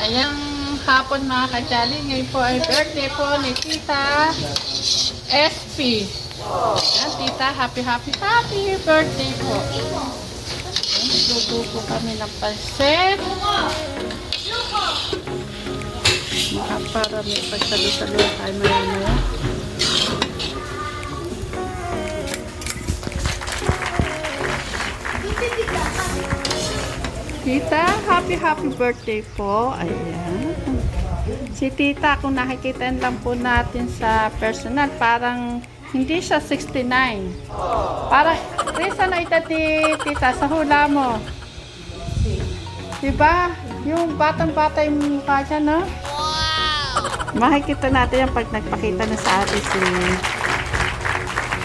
Ayang hapon mga kajali, ngayon po ay birthday po ni Tita SP. Ayan, Tita, happy birthday po. Luto po kami ng pansit. Para may pagsalo-salo tayo maya-maya. Tita, happy birthday po. Ayan. Si Tita, kung nakikita lang po natin sa personal, parang hindi siya 69. Parang, Risa na ita Tita, sa hula mo. Diba? Yung batang-bata yung mukha niya, no? Wow! Makikita natin yan pag nagpakita na sa atin si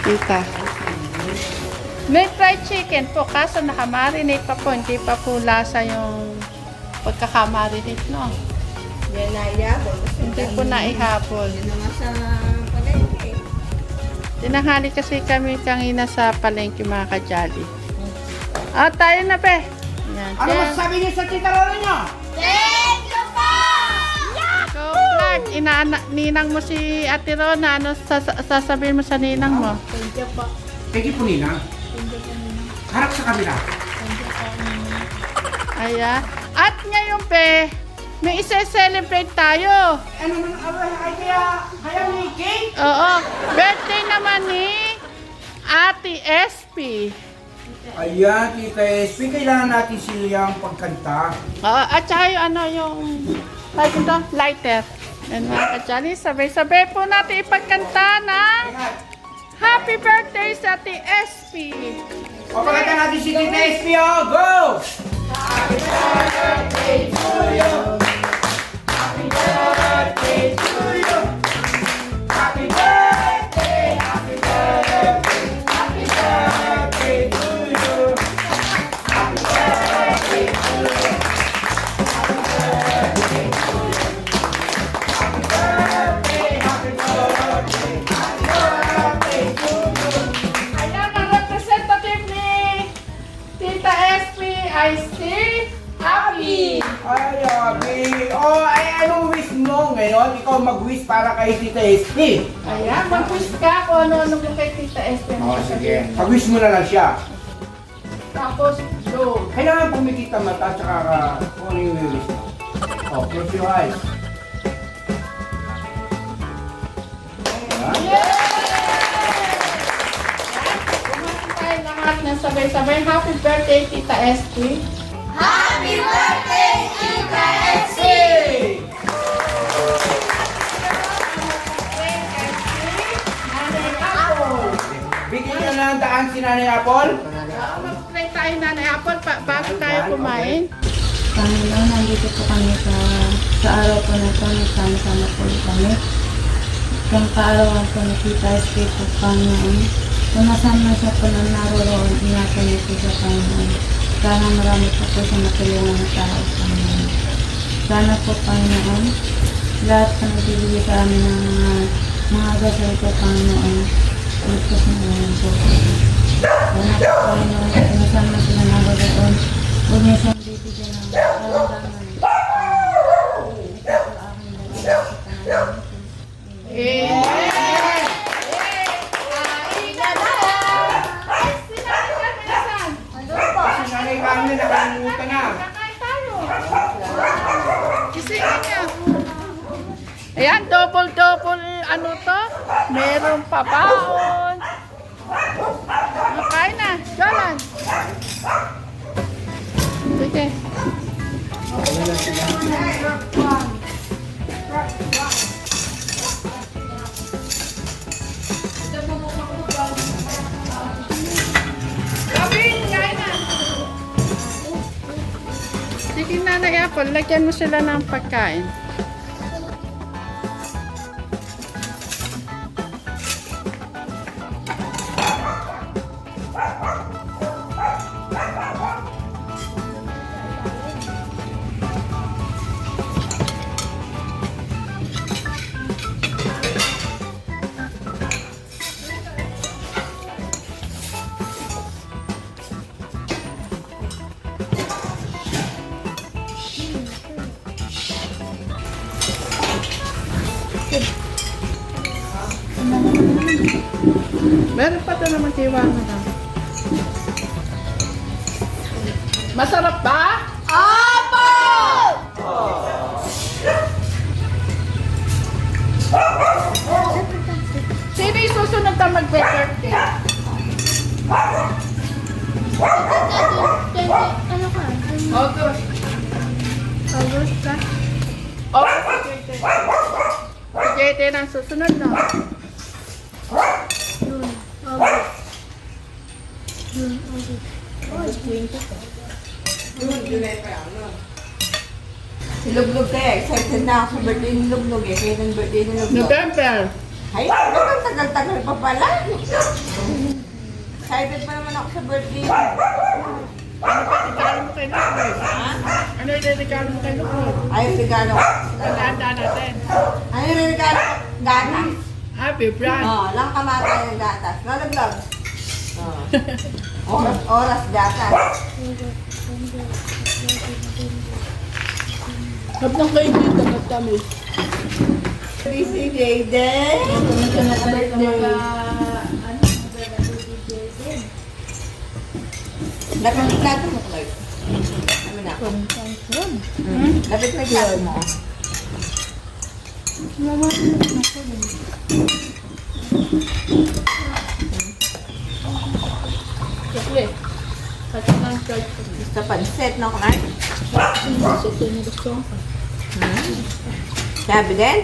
Tita. May fried chicken po, kaso nakamarinate pa po, hindi pa po lasa yung pagkakamarinate, no? Yan na ihabol. Hindi po naihabol. Yan naman sa palengke. Tinanghali kasi kami kanina sa palengke mga kajali. Ah, tayo na pe. Yan. Ano masasabi niyo sa tita Lola niyo? Thank you po! Go vlog. Ninang mo si Ate Rona. Ano sasabihin mo sa ninang mo? Thank you po. Thank you po, Nina. Harap sa kabila. Ayan. At ngayon pe, may isa-celebrate tayo. Ano naman, ay kaya may cake? Oo. Birthday naman ni Ate SP. Ayan, Tita SP, kailangan natin silang pagkanta. Oo. At saka yung ano yung lighter. And mga kajali, sabay-sabay po natin ipagkanta ng Happy Birthday sa Ate SP. O, pagkanta natin si Tita SP, oh, go! Happy birthday to you. Happy birthday to you. Happy birthday, happy birthday, happy birthday to you. Happy birthday to you. Happy birthday to you. Happy birthday, happy birthday, happy birthday to you. Ayan ang representative ni Tita SP ay si Abby. Ay, Abby. Oh, ay, anong wish mo ngayon? Ikaw mag-wish para kay Tita SP. Ayan, mag-wish ka kung ano-ano mo kay Tita SP. Oh, sige. Pag-wish mo na lang siya. Tapos, go. Kailangan pumikit ang mata tsaka kung ano yung wish mo. Oh, close your eyes. Ayan. Kumain tayo lahat ng sabay-sabay. Happy birthday, Tita SP. Happy birthday, Tita SP! Nanay Apple. Bigyan ka na ng daan si Nanay Apple. Mag-pray tayo, Nanay Apple, bago tayo kumain. Panginoon, nandito po kami sa araw po na ito, nagsama-sama po kami. Yung kaarawan po ni Tita SP po, Panginoon. Kung nasaan man siya po na naroroon, ingatan niyo po sa Panginoon. Sana marami po po siya matulungan ng tao, Panginoon. Sana po, Panginoon, lahat po nagbibigay sa amin ng mga gasal po, Panginoon. Huwag po sa mga po. Sana po, Panginoon, kung nasaan man sila naroroon, huwag niyo siyang bibigyan ng karamdaman. Ito po aking dalawang sa Panginoon. Amen! Kain na na! Si Nanay Carmen nasaan? Si Nanay Carmen nakalimutan na. Kakain tayo. Gisingin niya. Ayan, double, ano to? Meron pa baon. Kain na. Jalan. Sige. Kapin, kain na. Sige, Nanay Apple, lagyan mo sila ng pagkain. Meron pa doon naman kiwangan na. Masarap ba? Opo! Sino yung susunod na mag-birthday? Ano ka? August. August ka? August. Si JT ang susunod na. June. August. June. August. August 20 ka. Si Luglog kaya, excited na ako sa birthday ni Luglog eh. Kaya ng birthday ni Luglog. November. Ay, naman tagal-tagal pa pala. Excited pa naman ako sa birthday. Ano pa regalo mo kay Lucroy? Ha? Ano yung regalo mo kay Lucroy? Ay, regalo. Tanda natin. Ano yung regalo ko? Gatas. Happy brand. Oo, lang kamatay ng gatas. No, Luglog? Oras gatas. Hab ng kayo dito na kami. Busy Jayden. Dapat may plato mo, Clark. Ano na? Dapat may plato mo. Kakli. Kasi ng church ko. Gusto pansit, no, Clark? Sabi din?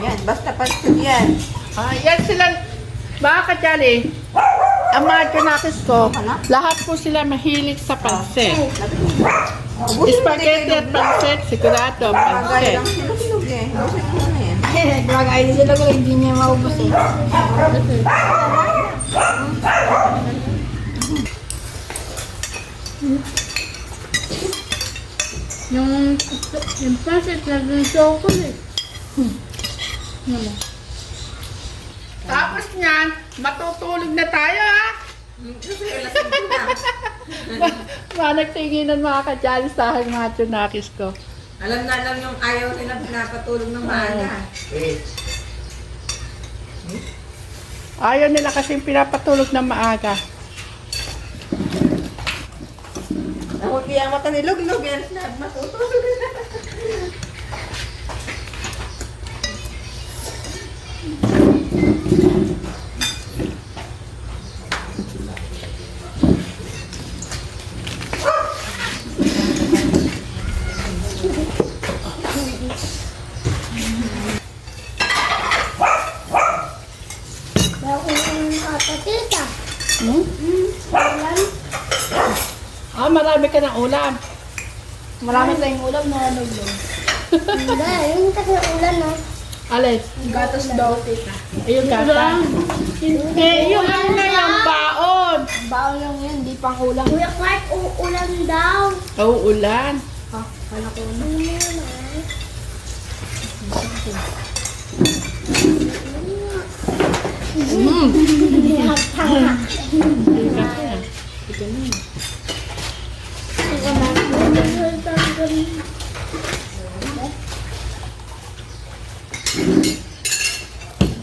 Yan, basta pansit yan. Yan sila, mga kadyali, ang mga kanakis ko, lahat po sila mahilig sa pansit. Spaghetti at pansit, sigurado, Bagay pansit. lang sila silog eh. Busit mo na yan. Bagay sila ko hindi niya maubos eh. Yung pasit na dun chocolate. Tapos niyan, matutulog na tayo ha. Nagtinginan mga kadyali sa aking mga tsunakis ko. Alam na alam yung ayaw nila pinapatulog ng maaga. Ayaw nila kasi pinapatulog na maaga. Ako kaya mata ni Luglog yan. Matutulog na. Kapatita. Marami ka ng ulam. Marami tayong ulam na nulog. Hindi, yung kasi ulan no. Alis. Gatas daw. Ayun gata. Hindi, yung ano na yung baon. Baon lang yun, di pang ulam. Kuya Clark, ulan daw. Oo, ulan. Kala ko na.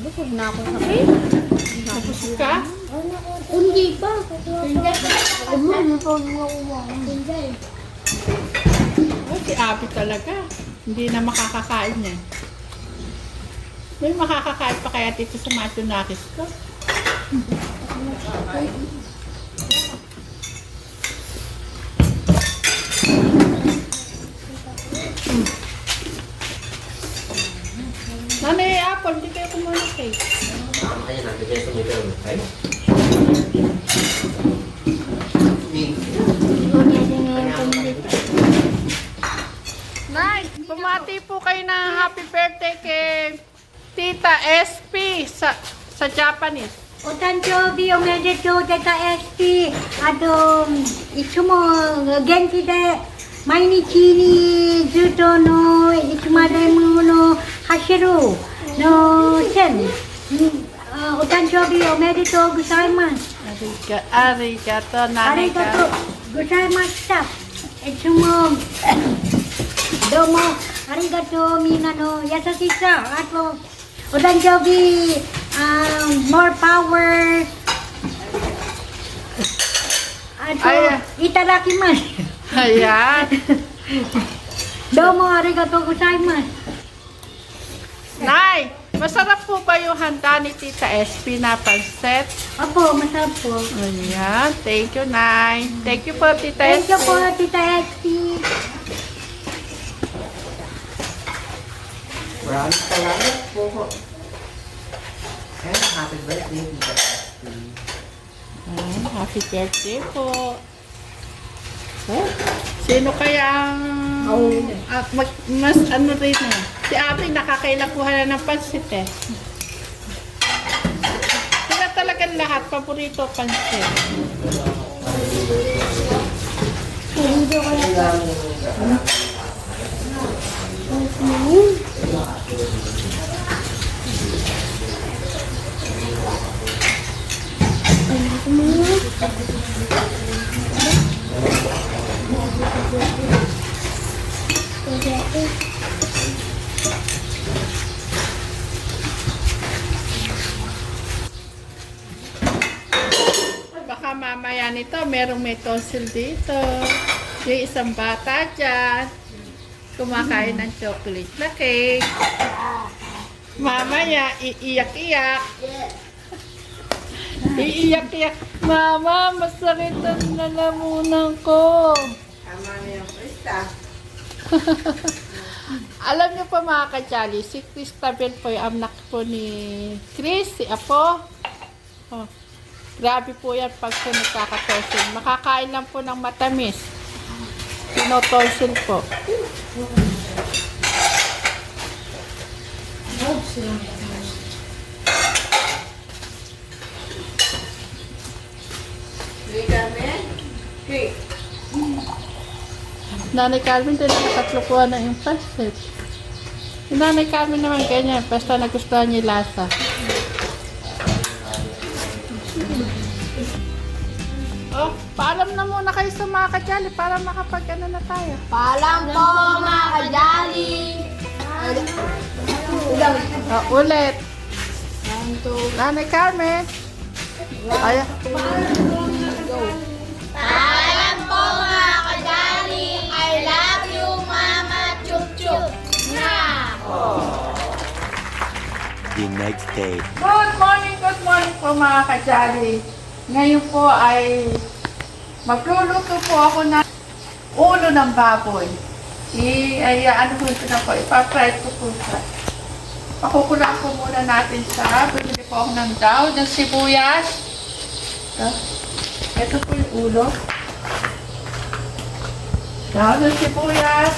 Busog na ako sa kape. Tapos ka? Hindi pa. Hindi pa Hindi. Ay, si Abby talaga. Hindi na makakakain yan. May makakakain pa kaya dito sa mga tsunakis ko. Nanay, apple, hindi kayo kumuha cake. Nay, bumati po kayo ng happy birthday kay Tita SP sa Japanese. お誕生日おめでとう、デカ SP。いつも元気で、毎日にずっといつまでも走る線。お誕生日おめでとうございます。ありがとう、あnanay りが ka. とうございました。いつもどうもありがとう、みんなの優しさ。あと、お誕生日 more power. Ay. Itadakimasu. Ayan. Domo arigatou gozaimasu. Nay, masarap po ba yung handa ni Tita SP na pansit? Opo, masarap po. Ayan. Thank you, Nay. Thank you po, Tita Thank you SP. po, Tita SP. Maraming salamat po. And happy birthday, Tita SP. Happy birthday po. Oh, sino kaya ang mas ano rin eh. Si Abby nakakailakuhan na ng pansit eh. Sila talagang lahat paborito pansit. Baka mamaya nito merong may tonsil dito. Yung isang bata dyan kumakain ng chocolate na cake. Mamaya iiyak-iyak. Iiyak-iyak. Mama, masakit ang lalamunan ko. Tama na yung Krista. Alam niyo pa mga kajali, si Cristabel po yung anak po ni Chris, si Apo. Oh, grabe po yan pag po nagkakatorsil. Makakain lang po ng matamis. Pinotorsil po. Sige, Carmen. Okay. Nanay Carmen din nakatlukuhan na yung pansit. Si Nanay Carmen naman ganyan, basta nagustuhan niya yung lasa. Oh, paalam na muna kayo sa mga kajali para makapag-ano na tayo. Paalam po mga kajali. Oh, ulit. Nanay Carmen. Ay, Paalam po mga kajali. I love you, Mama Chup Chup. Na! The next day. good morning po mga kajali. Ngayon po ay magluluto po ako ng ulo ng baboy. Ano po ito na po, ipapry ko po siya. Pakukulaan po muna natin siya. Bibili po ako ng daw, ng sibuyas. Ito po yung ulo. Daw ng sibuyas.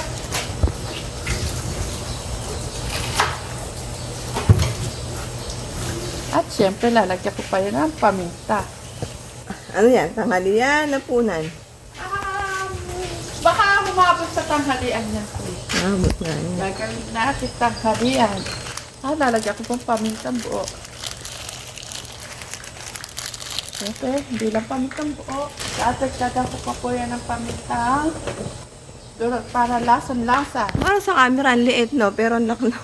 At syempre, lalagyan ko pa yun ng paminta. Ano yan? Tanghalian, napunan. Baka humabot sa tanghalian yan po. Nabot na yan. Gagawin natin tanghalian. Lalagyan ko pong pamintang buo. Siyempre, hindi lang pamintang buo. Dadagdagan ko pa po yan ng pamintang para lasang-lasa. Para sa camera, ang liit, no? Pero ang laki na.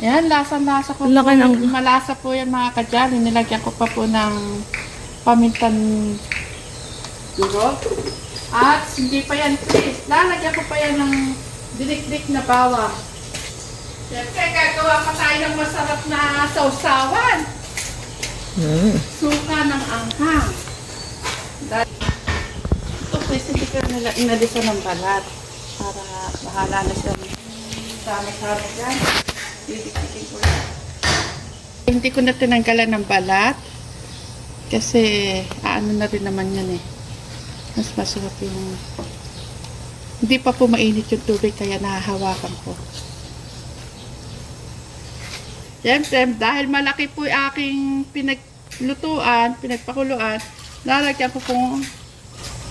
Yan, lasang-lasa ko Ang po. laki ng- Malasa po yan mga kajali. Nilagyan ko pa po ng pamintang duro. At hindi pa yan please. Lalagyan ko pa yan ng dilik-dik na bawang. Siyempre, gagawa pa tayo ng masarap na sausawan. Suka ng anghang. Ito please, hindi ko nila inalisa ng balat. Para bahala na siya. Sama-sama dyan. Didikdikin ko lang. Hindi ko na tinanggalan ng balat. Kasi ano na rin naman yan eh. Mas masarap yung... Hindi pa po mainit yung tubig kaya nahahawakan ko. Siyempre, dahil malaki po yung aking pinaglutuan, pinagpakuluan, lalagyan ko pong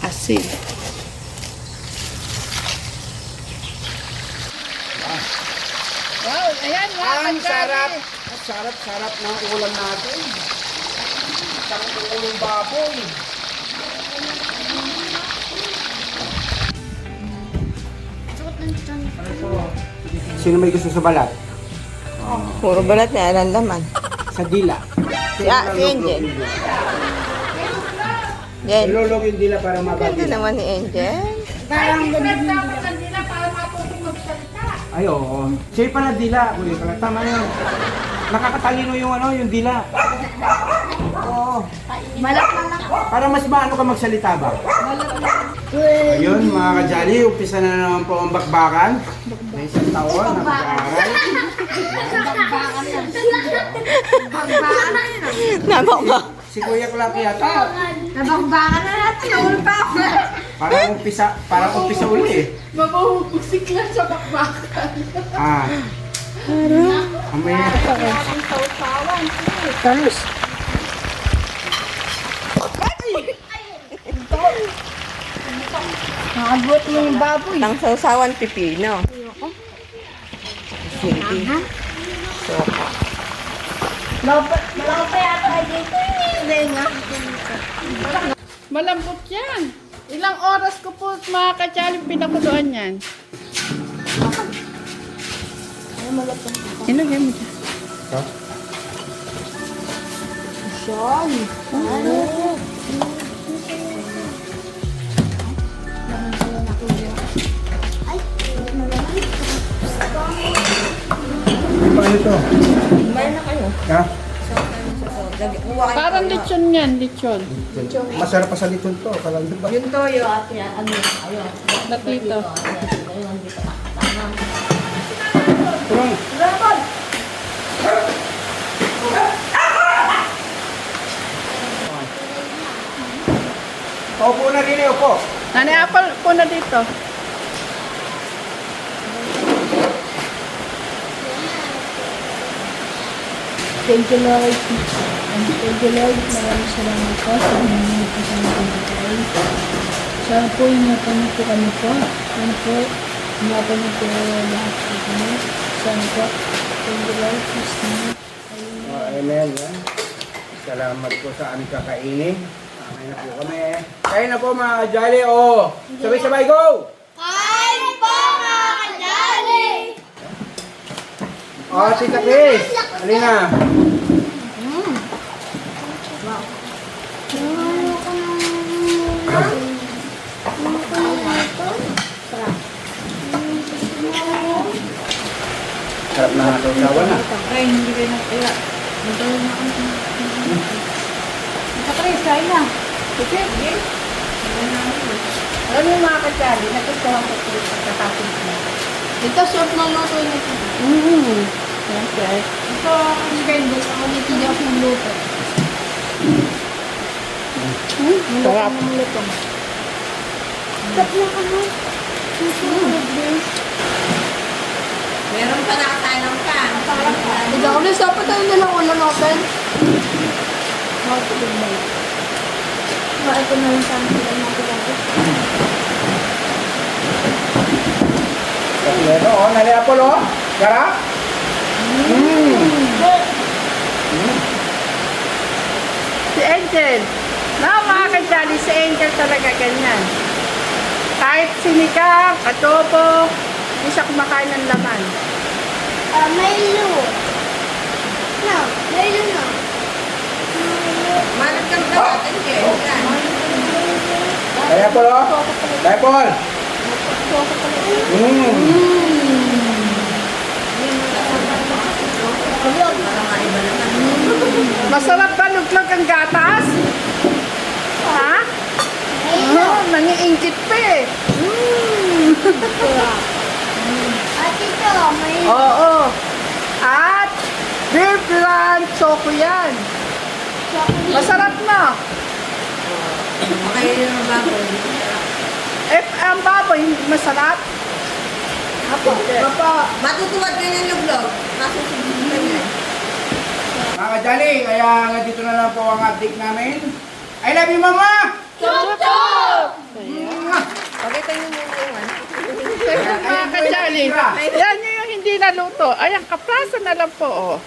asin. Wow, ayan nga. Ang sarap! Ang sarap ng ulam natin. Sarap ng ulam baboy. Sino may gusto sa balat? Puro balat na yan ang laman. Sa dila. Si Angel. Jen. Ilulog yung dila para Ganda mabagin. naman ni Angel. Ay, oo. Siya pa na dila. Uy, tama yun. Nakakatalino yung ano, yung dila. Oo. Para mas maano ka magsalita ba? Ayun, mga kajali, umpisa na naman po ang bakbakan. May isang taon, nag-aaral. Nabak ba? Si Kuya Clark yata. Nabangbangan na natin. Naul pa ako. Parang umpisa uli eh. Mabuhusik lang sa bakbakan. Ah. Amay. Nakabot yung baboy. Tang sausawan pipino. Hindi. Soka. Malaki pa yata dito. Hindi nga. Malambot yan. Ilang oras ko po mga kachaling pinakuluan yan. Ilagay mo dyan. Paano ito? Mayroon na kayo. Ha? Parang lechon yan, lechon. Masarap pa sa likod to. Kalang ba? Yung toyo at yan. Natito. Turong. Opo na rin eh, opo. Nanay Apple po na dito. Thank you, Lord. And thank you, Lord. Maraming salamat po sa mga po sa mga pagkain. Sana po ingatan niyo po kami po. Sana po ingatan niyo po lahat po kami. Sana po. Thank you, Lord. Please name. Amen. Yan. Salamat po sa aming kakainin. Kain na po kami. Kain na po mga kajali. Oh. Sabay-sabay, go! Kain po mga kajali! Oh, Tita Chris. Alina. Sarap na sausawan na. Ay, hindi kayo na kaya. Magdala na ako. Nakatry, kain na. Sige. Alam mo mga kachaling, nagustuhan ko po pagkatapos na. Ito, short na luto nito. Okay. Ito, ang ganda. Ako nito niya akong luto. Sarap. Meron pa nakasailang ka. Hindi ako na sapat tayo na lang ulam natin. Ito na lang sana sila natin natin. Kompleto, oh. Nali Apple, oh. Sarap. Si Angel. No, mga kachaling, si Angel talaga ganyan. Kahit sinigang, adobo, hindi siya kumakain ng laman. Milo. No, Milo na. Manat kang ka natin, Jen. Yan. Nali Apple, oh. Nali Apple. Masarap ba luglog ang gatas? Ha? Nangiingkit pa eh. At ito, may Oo. At beef lunch, choco yan. Masarap na. Okay yun ang baboy. Eh, ang baboy, hindi masarap. Matutuwad ka ng luglog. Masusunod ka niya. Mga kajali, kaya nandito na lang po ang update namin. I love you, Mama! Pakita niyo yung ano. Mga kajali, yan yung hindi naluto. Ayan, kaprasa na lang po. Oh.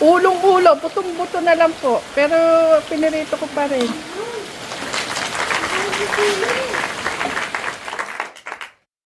Ulong-ulo, butong-buto na lang po. Pero pinirito ko pa rin.